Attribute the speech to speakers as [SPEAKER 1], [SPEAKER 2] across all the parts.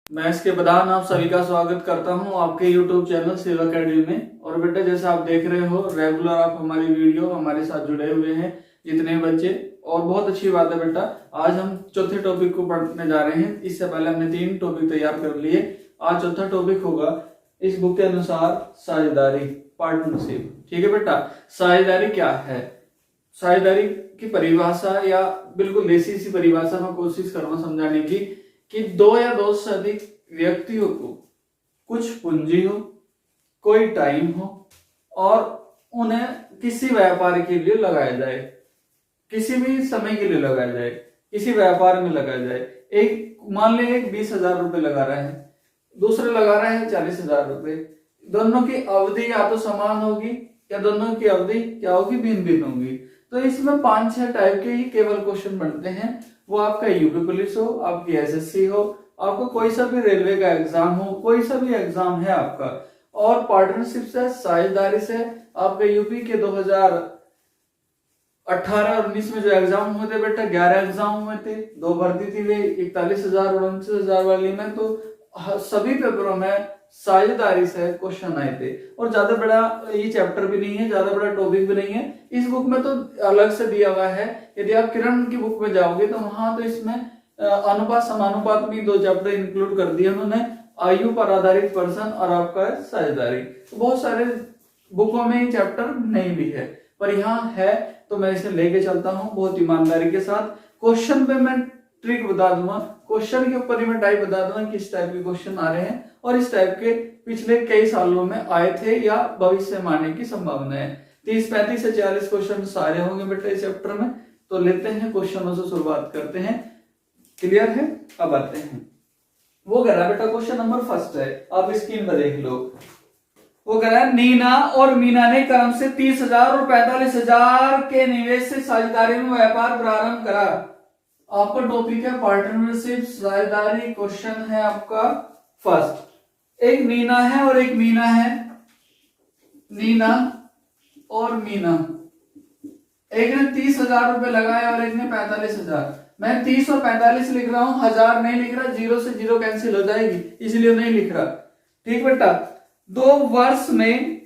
[SPEAKER 1] मैं इसके बदान आप सभी का स्वागत करता हूं आपके YouTube चैनल सेवा अकेडमी में। और बेटा जैसा आप देख रहे हो रेगुलर आप हमारी वीडियो हमारे साथ जुड़े हुए हैं जितने बच्चे, और बहुत अच्छी बात है बेटा। आज हम चौथे टॉपिक को पढ़ने जा रहे हैं। इससे पहले हमने 3 टॉपिक तैयार कर लिए। आज चौथा टॉपिक होगा इस बुक के अनुसार साझेदारी, पार्टनरशिप। ठीक है बेटा, साझेदारी क्या है, साझेदारी की परिभाषा या बिल्कुल देसी सी परिभाषा में कोशिश करूंगा समझाने की कि 2 या 2 से अधिक व्यक्तियों को कुछ पूंजी हो, कोई टाइम हो और उन्हें किसी व्यापार के लिए लगाया जाए, किसी भी समय के लिए लगाया जाए, किसी व्यापार में लगाया जाए। एक मान ले एक 20,000 रुपए लगा रहा है, दूसरा लगा रहा है 40,000 रुपए। दोनों की अवधि या तो समान होगी या दोनों की अवधि क्या होगी, भिन्न भिन्न होगी। तो इसमें 5-6 टाइप के ही केवल क्वेश्चन बनते हैं। वो आपका यूपी पुलिस हो, आपकी एसएससी हो, आपको कोई सा भी रेलवे का एग्जाम हो, कोई सा भी एग्जाम है आपका। और पार्टनरशिप से, साझेदारी से आपके यूपी के 2018 और 19 में जो एग्जाम हुए थे बेटा, 11 एग्जाम हुए थे, 2 भर्ती थी वे 41,000 और 29,000 वाली में। तो सभी पेपरों में साझेदारी से क्वेश्चन आए थे। और ज्यादा बड़ा ये चैप्टर भी नहीं है, ज्यादा बड़ा टॉपिक भी नहीं है। इस बुक में तो अलग से दिया हुआ है। यदि आप किरण की बुक में जाओगे तो वहां तो इसमें अनुपात समानुपात में 2 चैप्टर इंक्लूड कर दिए उन्होंने, आयु पर आधारित पर्सन और आपका साझेदारी। तो बहुत सारे बुकों में ये चैप्टर नहीं भी है, पर यहाँ है तो मैं इसे लेके चलता हूँ बहुत ईमानदारी के साथ। क्वेश्चन पे मैं ट्रिक बता दूंगा, क्वेश्चन के ऊपर ही मैं टाइप बता दूंगा किस टाइप के क्वेश्चन आ रहे हैं और इस टाइप के पिछले कई सालों में आए थे या भविष्य में आने की संभावना है। 30, 35 से 40 क्वेश्चन सारे होंगे बेटा इस चैप्टर में। तो लेते हैं क्वेश्चनों से शुरुआत करते हैं। क्लियर है? अब आते हैं। वो कह रहा है बेटा, क्वेश्चन नंबर फर्स्ट है, आप स्क्रीन पर देख लो। वो कह रहा है नीना और मीना ने क्रम से 30,000 और 45,000 के निवेश से साझेदारी में व्यापार प्रारंभ करा। आपका टॉपिक है पार्टनरशिप, साझेदारी। क्वेश्चन है आपका फर्स्ट। एक नीना है और एक मीना है, नीना और मीना। एक ने 30,000 रुपए लगाए और एक ने 45,000। मैं 30 और 45 लिख रहा हूं, 1000 नहीं लिख रहा, 0 से 0 कैंसिल हो जाएगी इसलिए नहीं लिख रहा। ठीक बेटा, 2 वर्ष में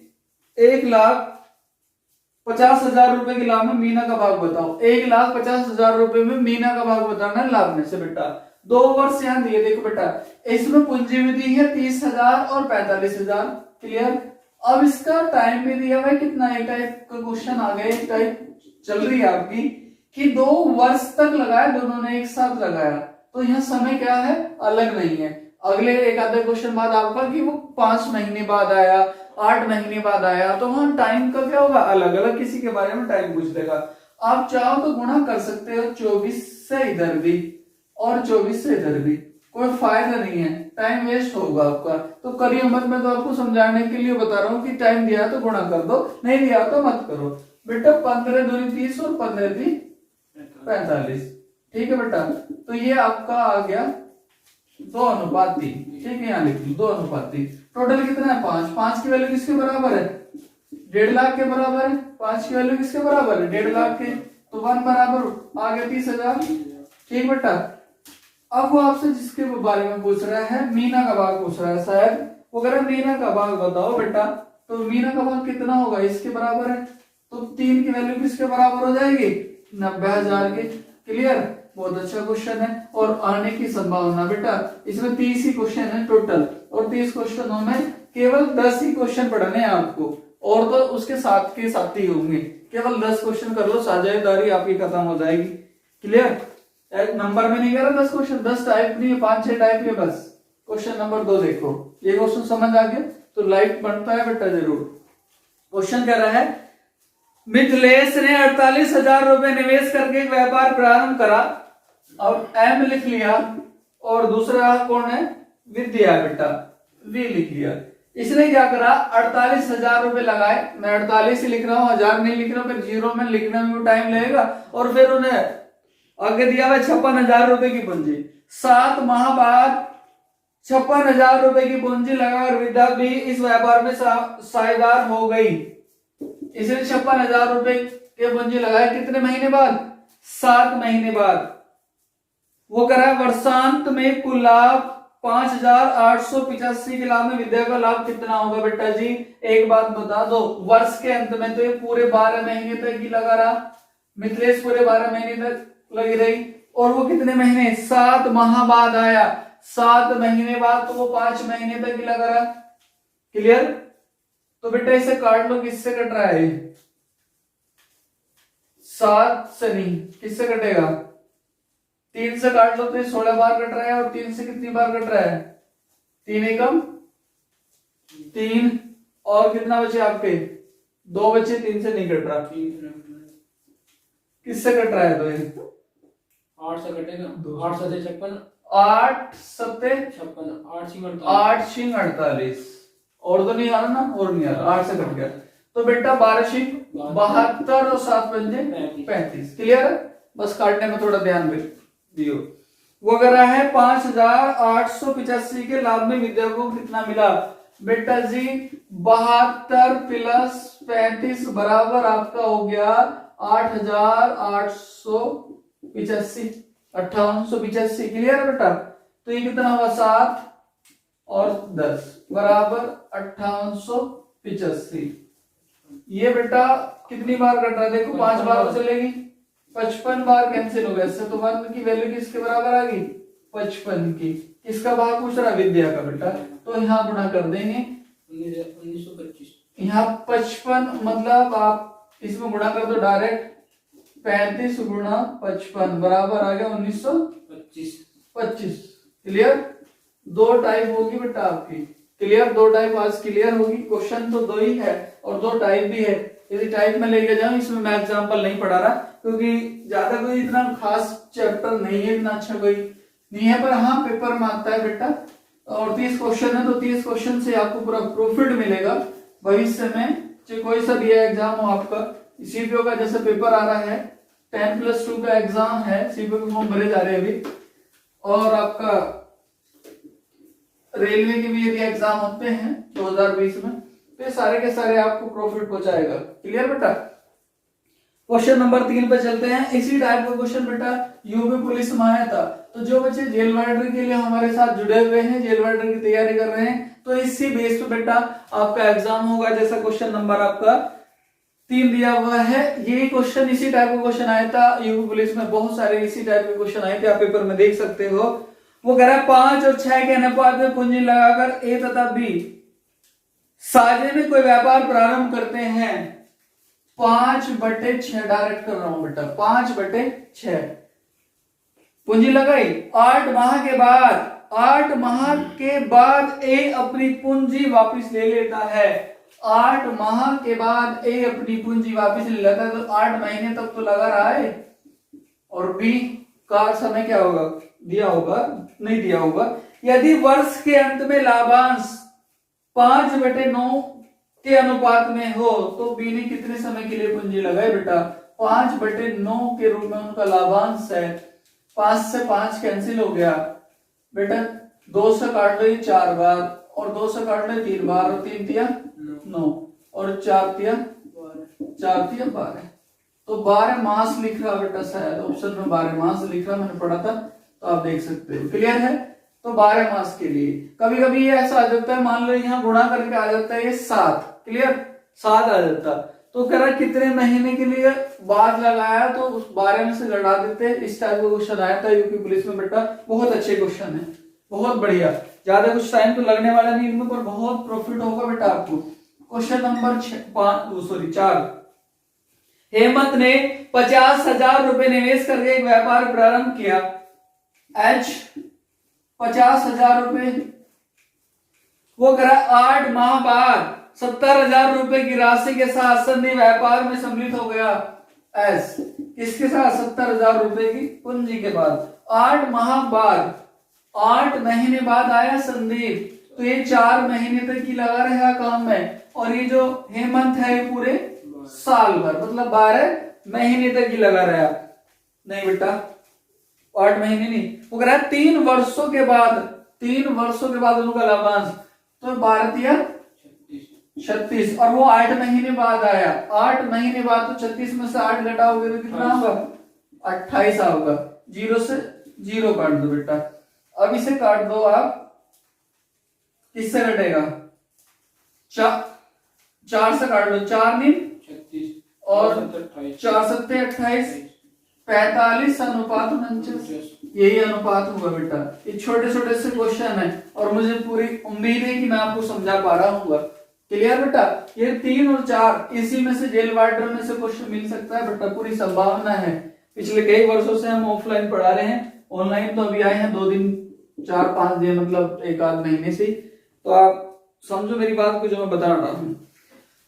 [SPEAKER 1] 1,50,000 रुपए के लाभ में मीना का भाग बताओ। 1,50,000 रुपए में मीना का भाग बताना है लाभ में से बेटा। 2 वर्ष यहां दिए, देखो बेटा इसमें पूंजी भी दी है 30,000 और 45,000। क्लियर? अब इसका टाइम भी दिया हुआ है कितना, एक टाइप का क्वेश्चन आ गया, एक टाइप चल रही है आपकी कि 2 वर्ष तक लगाया, दोनों ने एक साथ लगाया। तो यहाँ समय क्या है, अलग नहीं है। अगले एक आधे क्वेश्चन बाद आपका कि वो 5 महीने बाद आया, 8 महीने बाद आया, तो वहां टाइम का क्या होगा, अलग अलग किसी के बारे में टाइम पूछ लेगा। आप चाहो तो गुणा कर सकते हो 24 से इधर भी और 24 से इधर भी, कोई फायदा नहीं है, टाइम वेस्ट होगा आपका। तो करिए मत, मैं तो आपको समझाने के लिए बता रहा हूँ कि टाइम दिया तो गुणा कर दो, नहीं दिया तो मत करो बेटा। 15 दूनी 30 और 15 दी 45। ठीक है बेटा, तो ये आपका आ गया 2:3। ठीक है, यहाँ लिख लो 2:3। टोटल कितना है 5। 5 की वैल्यू किसके बराबर है, 1.5 लाख के बराबर है। 5 की वैल्यू किसके बराबर है, 1.5 लाख के, तो 1 बराबर आ गया 30,000। ठीक बेटा, अब वो आपसे जिसके बारे में पूछ रहा है, मीना का भाग पूछ रहा है शायद। वो कह रहा है मीना का भाग बताओ बेटा। तो मीना का भाग कितना होगा, इसके बराबर है, तो 3 की वैल्यू किसके बराबर हो जाएगी, 90,000 के। क्लियर? बहुत अच्छा क्वेश्चन है और आने की संभावना बेटा, इसमें 30 ही क्वेश्चन है टोटल, और 30 क्वेश्चनों में केवल 10 ही क्वेश्चन पढ़ने हैं आपको, और तो उसके साथ के साथ ही होंगे। केवल 10 क्वेश्चन कर लो, साझेदारी आपकी खत्म हो जाएगी। क्लियर? एक नंबर में नहीं कर रहा 10 क्वेश्चन, 10 टाइप नहीं है, 5-6 टाइप है बस। क्वेश्चन नंबर 2 देखो, ये क्वेश्चन समझ आ गया तो लाइक बनता है बेटा जरूर। क्वेश्चन कह रहा है मिथिलेश ने 48,000 रुपए निवेश करके एक व्यापार प्रारंभ करा, और एम लिख लिया, और दूसरा कौन है, विद्या बेटा, वी लिख लिया। इसने क्या करा, 48,000 रुपए लगाए, मैं 48 ही लिख रहा हूं, 1000 नहीं लिख रहा हूं, फिर 0 में लिखने में टाइम लगेगा। और फिर उन्हें आगे दिया हुआ 56,000 रुपए की पूंजी। 7 माह बाद 56,000 रुपए की पूंजी लगाकर विद्या भी इस व्यापार में साझेदार हो गई। इसने 56,000 रुपए के पूंजी लगाए, कितने महीने बाद, 7 महीने बाद। वो कह रहा है वर्षांत में कुल लाभ 5,885 के लाभ में विद्या का लाभ कितना होगा बेटा जी? एक बात बता दो, वर्ष के अंत में तो ये पूरे 12 महीने तक ही लगा रहा, मिथिलेश पूरे 12 महीने तक लगी रही, और वो कितने महीने? 7 माह बाद आया, 7 महीने बाद, तो वो 5 महीने तक ही लगा रहा। क्लियर? तो बेटा इसे काट लो, किससे कट रहा है? 7 से नहीं, किससे कटेगा? 3 से काट लो तो ये 16 बार कट रहा है, और 3 से कितनी बार कट रहा है? 3 एकम 3, और कितना बचे आपके? 2 बचे, 3 से नहीं कट रहा। किससे कट रहा है? तो ये
[SPEAKER 2] 8 से कटेगा, 8 7 56,
[SPEAKER 1] 8 7
[SPEAKER 2] 56,
[SPEAKER 1] 8 छिंग 48, और तो नहीं आ रहा ना, और नहीं आ रहा, 8 से कट गया। तो बेटा 12 छिंग 72 और 7 पंजे 35। क्लियर है? बस काटने में थोड़ा ध्यान दियो। वो अगर है 5,885 के लाभ में विद्या को कितना मिला? बेटा जी 72 प्लस 35 बराबर आपका हो गया 8,885, 5885। क्लियर है बेटा? तो ये कितना होगा? 7 और 10 बराबर 5885। ये बेटा कितनी बार कट रहा है? देखो 5 बार तो चलेगी, 55 बार कैंसिल हो गया, इससे तो 1 की वैल्यू किसके बराबर आ गई? 55 की। किसका भाग पूछ रहा? विद्या का बेटा। तो यहाँ गुणा कर देंगे
[SPEAKER 2] 1925,
[SPEAKER 1] यहाँ 55 मतलब आप इसमें गुणा कर दो डायरेक्ट, 35 गुणा 55 बराबर आ गया 1925। क्लियर? 2 टाइप होगी बेटा आपकी। क्लियर? 2 टाइप आज क्लियर होगी। क्वेश्चन तो 2 ही है और 2 टाइप भी है। यदि टाइप में लेके जाऊं, इसमें मैं एग्जांपल नहीं पढ़ा रहा क्योंकि ज्यादा कोई इतना खास चैप्टर नहीं है, इतना अच्छा कोई नहीं है, पर हाँ पेपर में आता है बेटा। और 30 क्वेश्चन है, तो 30 क्वेश्चन से आपको पूरा प्रॉफिट मिलेगा भविष्य में, चाहे कोई सा भी एग्जाम हो आपका। सीपीओ का जैसे पेपर आ रहा है, 10+2 का एग्जाम है, सीपीओ के फॉर्म भरे जा रहे हैं अभी, और आपका रेलवे के भी यदि एग्जाम होते हैं 2020 में, तो ये सारे के सारे आपको प्रॉफिट पहुंचाएगा। क्लियर बेटा? क्वेश्चन नंबर 3 पे चलते हैं। इसी टाइप का क्वेश्चन बेटा यूपी पुलिस में आया था। तो जो बच्चे जेल वार्डर के लिए हमारे साथ जुड़े हुए हैं, जेल वार्डर की तैयारी कर रहे हैं, तो इसी बेस पे बेटा आपका एग्जाम होगा। जैसा क्वेश्चन नंबर आपका 3 दिया हुआ है, ये क्वेश्चन इसी टाइप का क्वेश्चन आया था यूपी पुलिस में। बहुत सारे इसी टाइप के क्वेश्चन आए थे, आप पेपर में देख सकते हो। वो कह रहा है 5 और 6 के अनुपात में पूंजी लगाकर ए तथा बी साझे में कोई व्यापार प्रारंभ करते हैं। 5/6 डायरेक्ट कर रहा हूं बेटा, 5/6 पूंजी लगाई। 8 माह के बाद ए अपनी पूंजी वापस ले लेता है। 8 माह के बाद ए अपनी पूंजी वापस ले लेता है, तो 8 महीने तक तो लगा रहा है। और बी का समय क्या होगा? दिया होगा? नहीं दिया होगा। यदि वर्ष के अंत में लाभांश 5/9 के अनुपात में हो, तो बी ने कितने समय के लिए पूंजी लगाई बेटा? 5/9 के रूप में उनका लाभांश है। 5 से 5 कैंसिल हो गया बेटा, 2 से काट लो 4 बार, और 2 से काट लो 3 बार, और 3 तिया 9, और 4 तिया 12। तो 12 मास लिख रहा बेटा, शायद ऑप्शन में 12 मास लिख रहा, मैंने पढ़ा था, तो आप देख सकते हो। क्लियर है? तो 12 मास के लिए कभी कभी ये ऐसा आ जाता है, मान लो यहाँ गुणा करके आ जाता है ये 7। क्लियर? 7 आ जाता, तो कह रहा कितने महीने के लिए बाद लगाया, तो उस 12 में से घटा देते। इस टाइप का क्वेश्चन आया था यूपी पुलिस में बेटा। बहुत अच्छे क्वेश्चन है, बहुत बढ़िया। ज्यादा कुछ टाइम तो लगने वाला नहीं इनमें, पर बहुत प्रॉफिट होगा बेटा आपको। Question number 4। हेमंत ने 50,000 रुपए निवेश करके एक व्यापार प्रारंभ किया। एच 50,000 रुपए, वो करा 8 माह बाद 70,000 रुपए की राशि के साथ संधि व्यापार में सम्मिलित हो गया। एस किसके साथ? 70,000 रुपए की पूंजी के बाद। 8 माह बाद, 8 महीने बाद आया संदीप, तो ये 4 महीने तक ही लगा रहा काम में। और ये जो हेमंत है ये पूरे साल भर, मतलब 12 महीने तक ही लगा रहा। नहीं बेटा, 8 महीने नहीं, वो कह रहा है 3 वर्षों के बाद उनका लाभांश, तो 12 तिया 36, और वो 8 महीने बाद आया। 8 महीने बाद, तो 36 में से 8 घटाओगे तो कितना होगा? 28 होगा। 0 से 0 काट दो बेटा। अब इसे काट दो आप किससे कटेगा? 4 से काट लो, 4 नहीं
[SPEAKER 2] 36
[SPEAKER 1] और
[SPEAKER 2] 28
[SPEAKER 1] 4 सत्ते 28, 45 अनुपात 49, यही अनुपात हुआ बेटा। ये छोटे छोटे से क्वेश्चन है और मुझे पूरी उम्मीद है कि मैं आपको समझा पा रहा हूँ। क्लियर बेटा? ये 3 और 4 इसी में से जेल वाटर में से क्वेश्चन मिल सकता है बेटा, पूरी संभावना है। पिछले कई वर्षों से हम ऑफलाइन पढ़ा रहे हैं, ऑनलाइन तो अभी आए हैं 2 दिन 4-5 दिन, मतलब 1-8 महीने से। तो आप समझो मेरी बात को जो मैं बता रहा हूं।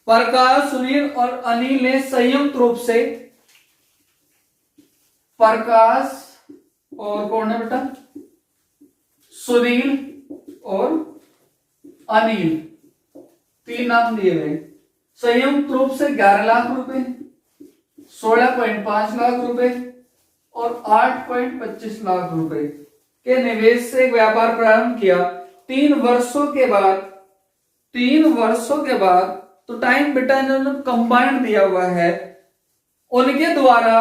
[SPEAKER 1] प्रकाश, सुनील और अनिल ने संयुक्त रूप से, प्रकाश और कौन है बेटा? सुनील और अनिल, 3 नाम दिए गए। संयुक्त रूप से 11 लाख रुपए, 16.5 लाख रुपए और 8.25 लाख रुपए के निवेश से एक व्यापार प्रारंभ किया। 3 वर्षों के बाद तो टाइम बेटा इन्होंने कंबाइंड दिया हुआ है, उनके द्वारा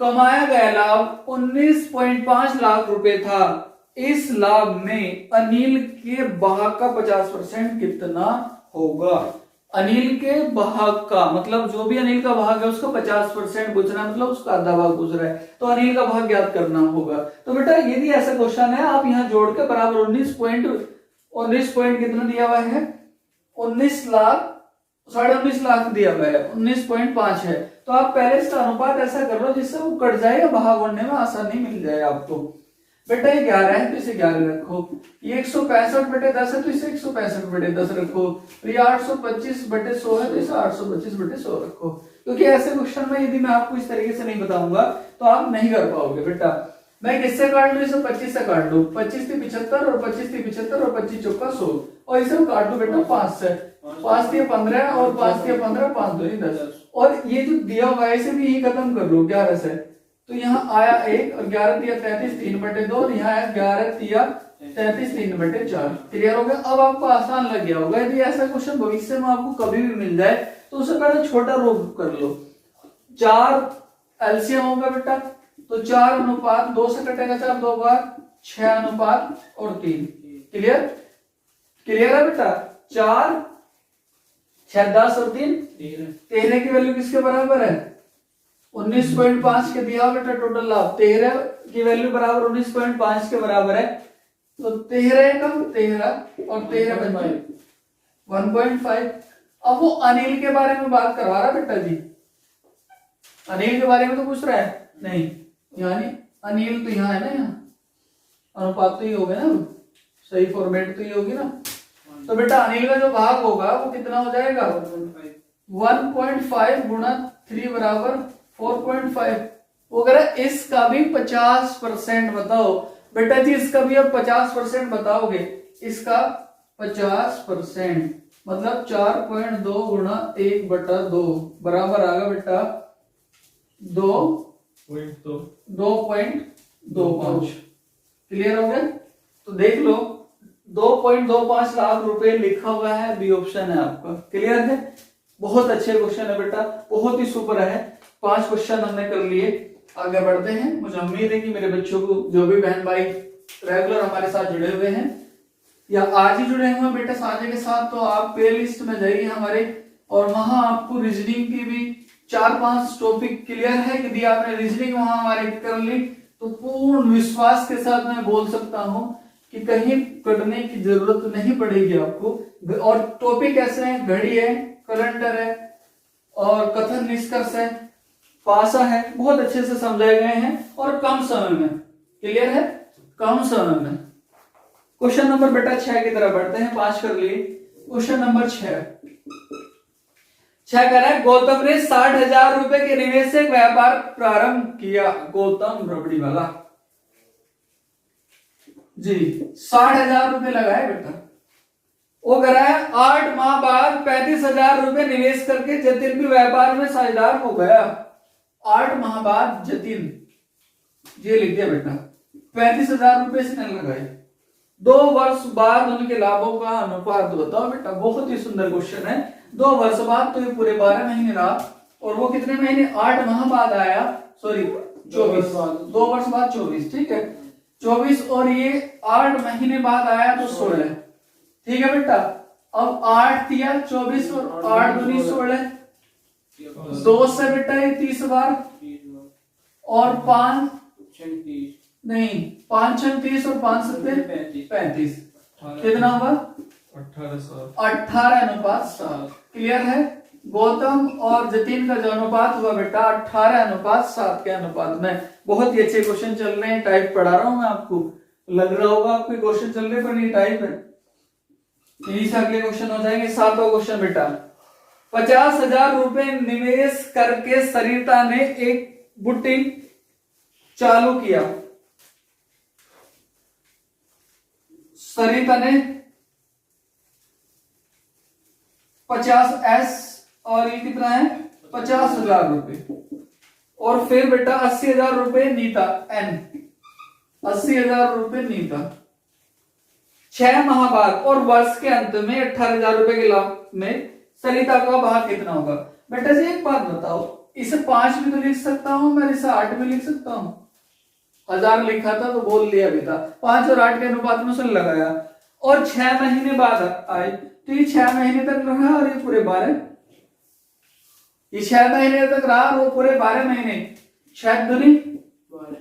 [SPEAKER 1] कमाया गया लाभ 19.5 लाख रुपए था। इस लाभ में अनिल के भाग का 50% कितना होगा? अनिल के भाग का मतलब जो भी अनिल का भाग है उसका 50% पूछना, मतलब उसका आधा भाग पूछ रहा है, तो अनिल का भाग ज्ञात करना होगा। तो बेटा यदि ऐसा क्वेश्चन है, आप यहाँ जोड़ के बराबर 19 पॉइंट कितना दिया हुआ है? 19 लाख 19.5 लाख दिया हुआ है, 19.5 है। तो आप पहले इसका अनुपात ऐसा कर लो जिससे वो कट जाए, भाग होने में आसानी मिल जाए आपको। बेटा ये 11 है तो इसे 11 रखो, ये 165/10 है तो इसे 165/10 रखो, ये 825/100 है तो इसे 825/100 रखो। क्योंकि ऐसे क्वेश्चन में यदि मैं आपको इस तरीके से नहीं बताऊंगा तो आप नहीं कर पाओगे बेटा। मैं किससे काट लू? इसे 25 से काट लू, 25 से 75 और 25 से 75 और 25 चौका 100, और इसे काट लू बेटा 5 से, 5 से 15 और 5 से 15, 5 2 10, और ये जो दिया हुआ है इसे भी यही खत्म कर लो 11 से। तो यहाँ आया 1 और 11 दिया 33 3/2 और यहाँ आया 11 दिया 33 3/4। क्लियर हो गया? अब आपको आसान लग गया होगा। यदि ऐसा क्वेश्चन भविष्य में आपको कभी भी मिल जाए तो उसे पहले छोटा रूप कर लो। 4 एलसीएम होगा बेटा, तो 4:2 से कटेगा 4 2 बार, 6:3 क्लियर? क्लियर है बेटा? 4 6 10 और 3 13 की वैल्यू किसके बराबर है? 19.5 के दिया बेटा टोटल लाभ, 13 की वैल्यू बराबर 19.5 के बराबर है, तो 13 का 13 और 13 1.5। अब वो अनिल के बारे में बात करवा रहा बेटा जी, अनिल के बारे में तो पूछ रहा है नहीं, यानी अनिल तो यहाँ है ना, यहाँ अनुपात तो ये हो गया ना, सही फॉर्मेट तो ये होगी ना। तो बेटा अनिल का जो भाग होगा वो कितना हो जाएगा? 1.5 गुणा 3 बराबर 4.5। अगर इसका भी 50% बताओ बेटा जी, इसका भी अब 50% बताओगे, इसका 50% मतलब 4.2 गुणा 1/2 बराबर आएगा बेटा 2.25। क्लियर हो गया? तो देख लो 2.25 लाख रुपए लिखा हुआ है, बी ऑप्शन है आपका। क्लियर है? बहुत अच्छे क्वेश्चन है बेटा, बहुत ही सुपर है। 5 क्वेश्चन हमने कर लिए, आगे बढ़ते हैं। मुझे उम्मीद है कि मेरे बच्चों को, जो भी बहन भाई रेगुलर हमारे साथ जुड़े हुए हैं या आज ही जुड़े हुए हैं बेटा साझे के साथ, तो आप प्ले लिस्ट में जाइए हमारे, और वहां आपको रीजनिंग की भी 4-5 टॉपिक क्लियर है। यदि आपने रीजनिंग वहां हमारे कर ली तो पूर्ण विश्वास के साथ मैं बोल सकता हूं कि कहीं कटने की जरूरत नहीं पड़ेगी आपको। और टॉपिक ऐसे हैं, घड़ी है, कैलेंडर है और कथन निष्कर्ष है, पासा है, बहुत अच्छे से समझाए गए हैं और कम समय में। क्लियर है? कम समय में। क्वेश्चन नंबर बेटा 6 की तरफ बढ़ते हैं, 5 कर लिए। क्वेश्चन नंबर 6 कह रहा है गौतम ने 60,000 रुपए के निवेश से व्यापार प्रारंभ किया। गौतम रबड़ी वाला जी 60,000 रुपए लगाए बेटा। वो कह रहा है 8 माह बाद 35,000 रुपए निवेश करके जतिन भी व्यापार में साझेदार हो गया। 8 माह बाद जतिन, ये लिख दिया बेटा, 35,000 रुपए इसने लगाए। 2 वर्ष बाद उनके लाभों का अनुपात बताओ बेटा। बहुत ही सुंदर क्वेश्चन है। 2 वर्ष बाद तो ये पूरे 12 महीने रहा, और वो कितने महीने? 8 माह बाद आया, सॉरी 24, 2 वर्ष बाद 24, ठीक है 24, और ये 8 महीने बाद आया तो 16, ठीक है बेटा। अब 8 दिया 24 और 8 दूनी 16, 2 से बेटा ये 30 बार, और 5 नहीं 5 6 30 और 5 7 35, कितना होगा 18:7। क्लियर है। गौतम और जतिन का जो अनुपात हुआ बेटा 18:7 के अनुपात में। बहुत ही अच्छे क्वेश्चन चल रहे हैं, टाइप पढ़ा रहा हूं मैं आपको, लग रहा होगा आपके क्वेश्चन चल रहे पर नहीं टाइप है। यही से अगले क्वेश्चन हो जाएंगे। 7वां क्वेश्चन बेटा, 50,000 रुपए निवेश करके सरिता ने एक बुटीक चालू किया। सरिता ने 50 और ये कितना है 50,000 रुपए, और फिर बेटा 80,000 रुपए नीता एन, 80,000 रुपए नीता 6 माह बाद, और वर्ष के अंत में 18,000 रुपए के लाभ में सरिता का भाग कितना होगा। बेटा जी एक बात बताओ, इसे 5 भी तो लिख सकता हूं मैं, इसे 8 भी लिख सकता हूं। 1000 लिखा था तो बोल लिया भी था, 5 और 8 के अनुपात में उसे लगाया, और 6 महीने बाद आए तो ये 6 महीने तक रहा, और ये पूरे 12, ये 6 महीने तक रहा और वो पूरे 12 महीने। 6 दूनी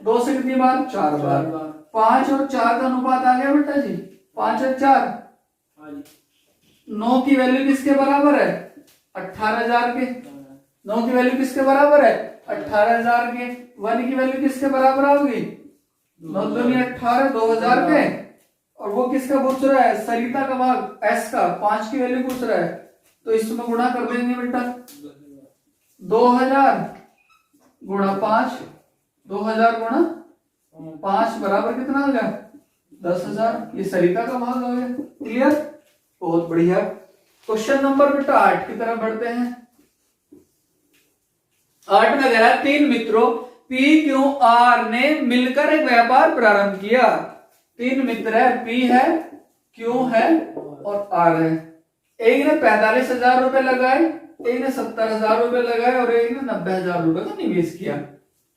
[SPEAKER 1] 2 से कितनी बार 4 बार, 5 और 4 का अनुपात आ गया बेटा जी 5 और 4। 9 की वैल्यू किसके बराबर है 18,000 के, 9 की वैल्यू किसके बराबर है 18,000 के। 1 की वैल्यू किसके बराबर होगी 9 दूनी 18, 2,000 के, और वो किसका पूछ रहा है सरिता का भाग एस का, 5 की वैल्यू पूछ रहा है, तो इसमें गुणा कर देंगे बेटा 2000 गुणा 5, 2000 गुणा 5 बराबर कितना हो गया 10,000, ये सरिता का भाग हो गया। क्लियर, बहुत बढ़िया। क्वेश्चन नंबर बेटा 8 की तरफ बढ़ते हैं। 8 में कह रहा है 3 मित्रों पी क्यू आर ने मिलकर एक व्यापार प्रारंभ किया। 3 मित्र है, पी है, क्यू है और आर है। एक ने 45,000 रुपए लगाए, एक ने 70,000 रुपए लगाए, और एक ने 90,000 रुपए का निवेश किया।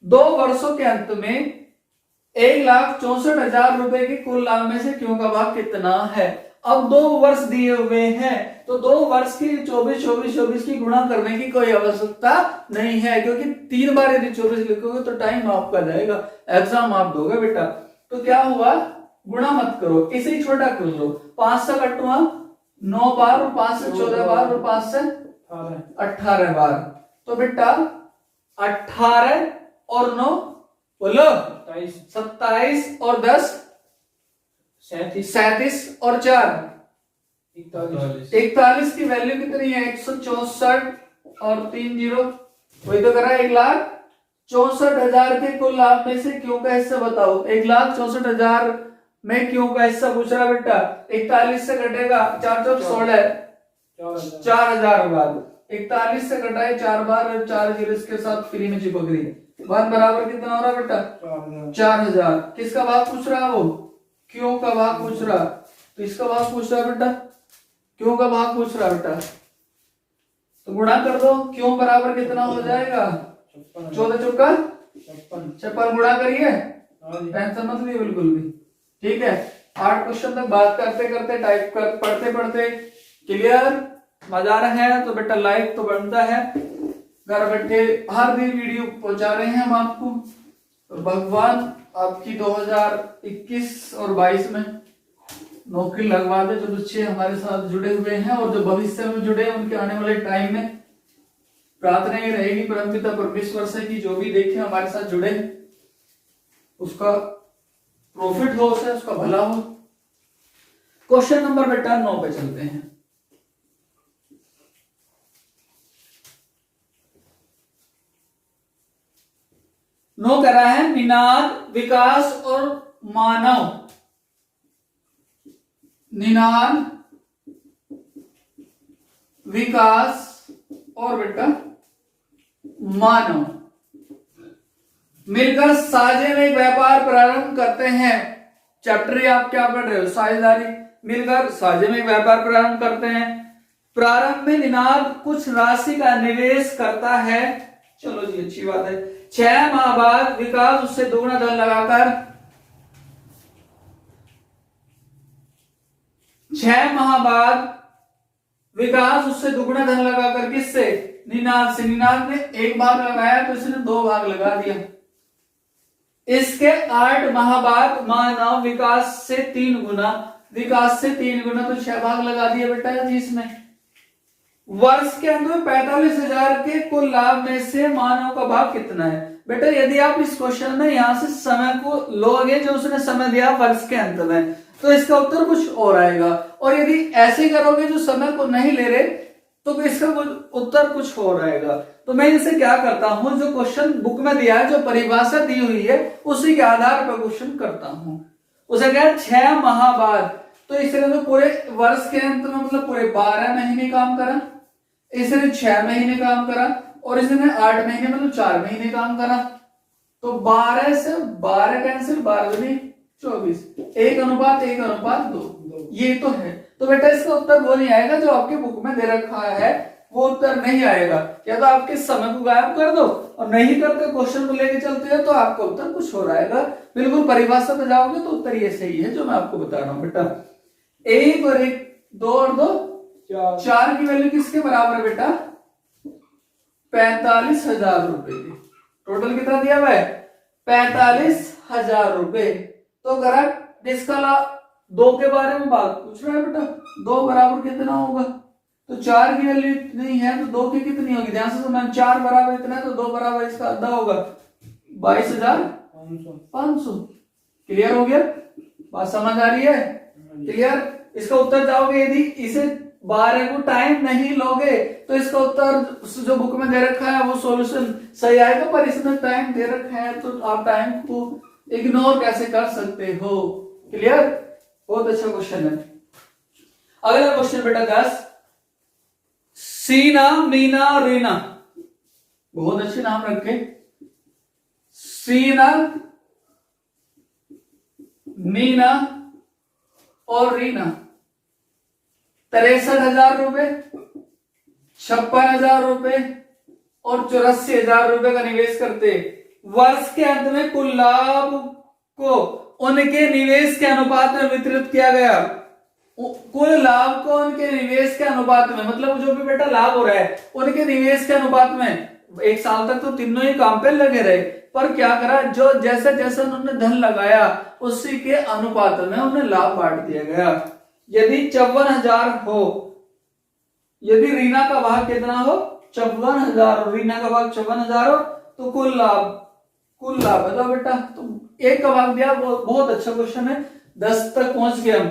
[SPEAKER 1] 2 वर्षों के अंत में 1,64,000 रुपए के कुल लाभ में से क्यों का भाग कितना है। अब 2 वर्ष दिए हुए हैं, तो 2 वर्ष की 24 की गुणा करने की कोई आवश्यकता नहीं है, क्योंकि 3 बार यदि 24 लिखोगे तो टाइम आपका जाएगा, एग्जाम आप दोगे बेटा। तो क्या हुआ, गुणा मत करो, इसे ही छोटा कर लो। 5 से कटुआ 9 बार, और 5 से 14 बार, और 5 से 18 बार। तो बेटा 18 और 9 बोलो 27 और 10 37 और 4 41 की वैल्यू कितनी है 164 और 3 जीरो, वही तो करा 1,64,000 के कुल लाभ में से क्यों का हिस्सा बताओ। 1,64,000 में क्यों का हिस्सा पूछ रहा बेटा। 41 से कटेगा 4 चौक 16, 4,000 बाद 41 से कटाए 4 बार, और 4 जीरो इसके साथ फ्री में चिपक रही है। 1 बराबर कितना हो रहा बेटा 4,000। किसका भाग पूछ रहा वो, क्यों का भाग पूछ रहा, तो इसका भाग पूछ रहा बेटा, क्यों का भाग पूछ रहा बेटा, तो गुणा कर दो। क्यों बराबर कितना हो जाएगा 14 चौका 56 गुणा करिए, टेंशन मत लीजिए बिल्कुल भी। ठीक है, 8 क्वेश्चन तक बात करते करते टाइप कर पढ़ते पढ़ते क्लियर, मजा आ रहा है तो बेटा लाइक तो बनता है। घर बैठे हर दिन वीडियो पहुंचा रहे हैं हम आपको, तो भगवान आपकी 2021 और 22 में नौकरी लगवा दे। जो बच्चे हमारे साथ जुड़े हुए हैं और जो भविष्य में जुड़े हैं, उनके आने वाले टाइम में प्रार्थना ये रहेगी परमपिता परमेश्वर से कि जो भी देखे हमारे साथ जुड़े उसका प्रॉफिट हो, उसे उसका भला हो। क्वेश्चन नंबर बेटा 9 पे चलते हैं। नो कह रहा है निनाद विकास और मानव, निनाद विकास और बेटा मानव मिलकर साझे में एक व्यापार प्रारंभ करते हैं। चैप्टर आप क्या पढ़ रहे हो, साझेदारी। मिलकर साझे में एक व्यापार प्रारंभ करते हैं। प्रारंभ में निनाद कुछ राशि का निवेश करता है, चलो जी अच्छी बात है। 6 माह बाद विकास उससे दोगुना धन लगाकर 6 माह बाद विकास उससे दुगना धन लगाकर किससे, निनाद से। निनाद ने 1 भाग लगाया तो इसने 2 भाग लगा दिया। इसके 8 माह बाद मानव विकास से 3 गुना, विकास से 3 गुना तो 6 भाग लगा दिया बेटा इसमें। वर्ष के अंत में 45,000 के कुल लाभ में से मानव का भाग कितना है। बेटा यदि आप इस क्वेश्चन में यहां से समय को लोगे, जो उसने समय दिया वर्ष के अंत में, तो इसका उत्तर कुछ और आएगा। और यदि ऐसे करोगे जो समय को नहीं ले रहे, तो इसका उत्तर कुछ और आएगा। तो मैं इसे क्या करता हूं, जो क्वेश्चन बुक में दिया है, जो परिभाषा दी हुई है, उसी के आधार पर क्वेश्चन करता हूं। उसे क्या 6 माह बाद, तो इसने तो पूरे वर्ष के अंत में मतलब पूरे 12 महीने काम करा, इसने 6 महीने काम करा, और इसने 8 महीने मतलब 4 महीने काम करा। तो 12 से 12 कैंसिल, 12 दूनी 24, 1:1:2 ये तो है। तो बेटा इसका उत्तर वो नहीं आएगा जो आपके बुक में दे रखा है, वो उत्तर नहीं आएगा। या तो आपके समय को गायब कर दो और नहीं करके क्वेश्चन को लेके चलते हो, तो आपका उत्तर कुछ हो आएगा। बिल्कुल परिभाषा पे जाओगे तो उत्तर ये सही है जो मैं आपको बता रहा हूं बेटा। 1 और 1, 2 और 2 4 की वैल्यू किसके बराबर है बेटा, 45,000 रुपए की। टोटल कितना दिया हुआ है, 45,000 रुपए। तो करेक्ट इसका 2 के बारे में बात पूछ रहा है बेटा, 2 बराबर कितना होगा, तो 4 की वैल्यू इतनी है तो 2 की कितनी होगी, ध्यान से समझ। 4 बराबर इतना है तो 2 बराबर इसका आधा होगा, 22,500। क्लियर हो गया, बात समझ आ रही है, क्लियर। इसका उत्तर जाओगे, यदि इसे 12 को टाइम नहीं लोगे तो इसका उत्तर जो बुक में दे रखा है वो सॉल्यूशन सही आएगा, पर इसमें टाइम दे रखा है तो आप टाइम को इग्नोर कैसे कर सकते हो। क्लियर, बहुत अच्छा क्वेश्चन है। अगला क्वेश्चन बेटा 10, सीना, मीना और रीना, बहुत अच्छे नाम रखे। सीना, मीना और रीना 63,000 रुपए, 56,000 रुपए और 84,000 रुपए का निवेश करते। वर्ष के अंत में कुल लाभ को उनके निवेश के अनुपात में वितरित किया गया। कुल लाभ को उनके निवेश के अनुपात में, मतलब जो भी बेटा लाभ हो रहा है उनके निवेश के अनुपात में। 1 साल तक तो तीनों ही काम पे लगे रहे, पर क्या करा, जो जैसे जैसे उन्होंने धन लगाया उसी के अनुपात में उन्हें लाभ बांट दिया गया। यदि 54,000 हो, यदि रीना का भाग कितना हो, 54,000 और रीना का भाग 54,000 हो, तो कुल लाभ बताओ बेटा। तो 1 का भाग दिया, बहुत अच्छा क्वेश्चन है। 10 तक पहुंच गए हम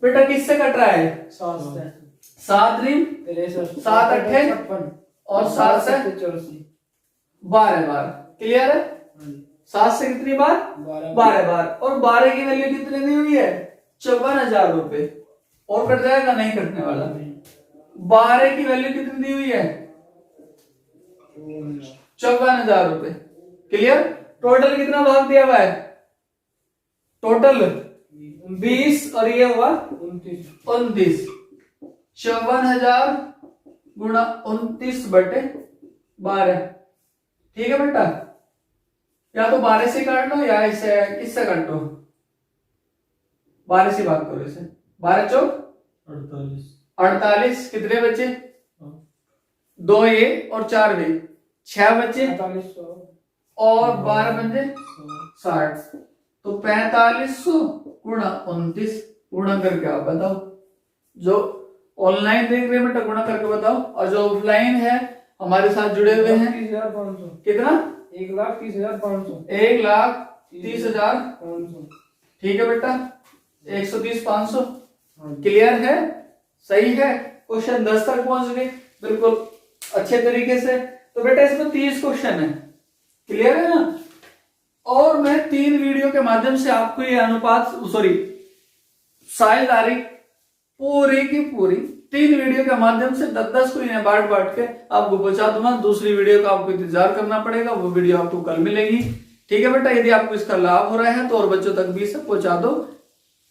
[SPEAKER 1] बेटा। किससे कट रहा है,
[SPEAKER 2] 7 से
[SPEAKER 1] 7 रीम 7 8 और 7 से 12 बार। क्लियर है, 7 से कितनी बार, 12 बार। और 12 की वैल्यू कितनी दी हुई है, 54,000 रुपए। और कट जाएगा, नहीं कटने वाला। 12 की वैल्यू कितनी दी हुई है, 54,000 रुपए। क्लियर, टोटल कितना भाग दिया हुआ है, टोटल 20 और ये हुआ 29। 54,000 गुणा 29/12। ठीक है बेटा, या तो 12 से काट लो या इससे काट लो। 12 से भाग करो इसे, 12 चौक 48। कितने बचे, 2 ये और 4 वे, 6 बचे और 12 बचे 60। तो 4500 गुणा 29 गुणा करके आप बताओ। जो ऑनलाइन देख रहे हैं बेटा गुणा करके बताओ, और जो ऑफलाइन है हमारे साथ जुड़े हुए हैं,
[SPEAKER 2] 30,500
[SPEAKER 1] कितना,
[SPEAKER 2] 1,30,500
[SPEAKER 1] 1,30,500। ठीक है बेटा, 130,500। क्लियर है, सही है। क्वेश्चन 10 तक पहुंच गए बिल्कुल अच्छे तरीके से। तो बेटा इसमें 30 क्वेश्चन है, क्लियर है ना। और मैं 3 वीडियो के माध्यम से आपको ये अनुपात साझेदारी पूरी की पूरी 3 वीडियो के माध्यम से 10-10 को इन्हें बांट के आपको पहुंचा दूंगा। दूसरी वीडियो का आपको इंतजार करना पड़ेगा, वो वीडियो आपको कल मिलेगी। ठीक है बेटा, यदि आपको इसका लाभ हो रहा है तो और बच्चों तक भी इसे पहुंचा दो।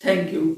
[SPEAKER 1] Thank you.